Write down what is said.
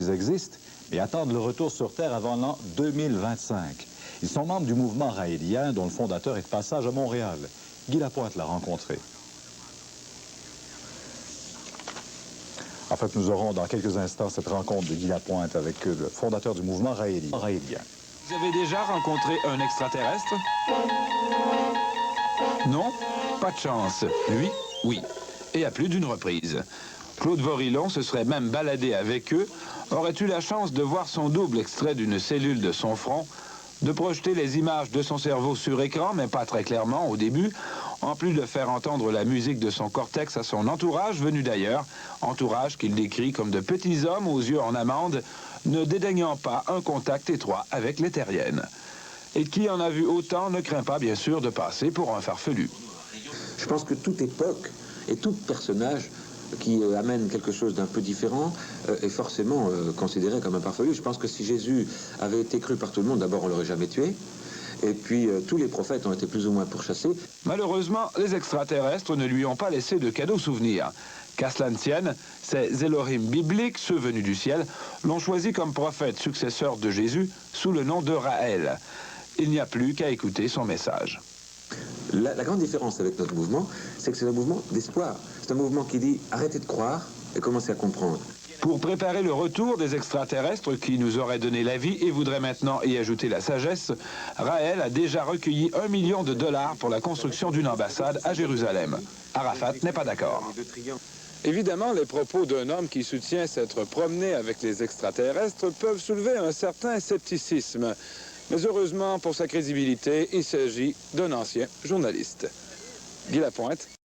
Ils existent et attendent le retour sur Terre avant l'an 2025. Ils sont membres du mouvement raélien dont le fondateur est de passage à Montréal. Guy Lapointe l'a rencontré. En fait, nous aurons dans quelques instants cette rencontre de Guy Lapointe avec le fondateur du mouvement raélien. Vous avez déjà rencontré un extraterrestre? Non? Pas de chance. Lui, oui. Et à plus d'une reprise. Claude Vorilhon se serait même baladé avec eux, aurait eu la chance de voir son double extrait d'une cellule de son front, de projeter les images de son cerveau sur écran, mais pas très clairement au début, en plus de faire entendre la musique de son cortex à son entourage venu d'ailleurs, entourage qu'il décrit comme de petits hommes aux yeux en amande, ne dédaignant pas un contact étroit avec les terriennes. Et qui en a vu autant ne craint pas bien sûr de passer pour un farfelu. Je pense que toute époque et tout personnage qui amène quelque chose d'un peu différent est forcément considéré comme un farfelu. Je pense que si Jésus avait été cru par tout le monde, d'abord on l'aurait jamais tué. Et puis tous les prophètes ont été plus ou moins pourchassés. Malheureusement, les extraterrestres ne lui ont pas laissé de cadeaux souvenirs. Qu'à cela ne tienne, ces Elohim bibliques, ceux venus du ciel, l'ont choisi comme prophète successeur de Jésus sous le nom de Raël. Il n'y a plus qu'à écouter son message. La grande différence avec notre mouvement, c'est que c'est un mouvement d'espoir. C'est un mouvement qui dit arrêtez de croire et commencez à comprendre. Pour préparer le retour des extraterrestres qui nous auraient donné la vie et voudraient maintenant y ajouter la sagesse, Raël a déjà recueilli $1 million pour la construction d'une ambassade à Jérusalem. Arafat n'est pas d'accord. Évidemment, les propos d'un homme qui soutient s'être promené avec les extraterrestres peuvent soulever un certain scepticisme. Mais heureusement pour sa crédibilité, il s'agit d'un ancien journaliste. Guy Lapointe.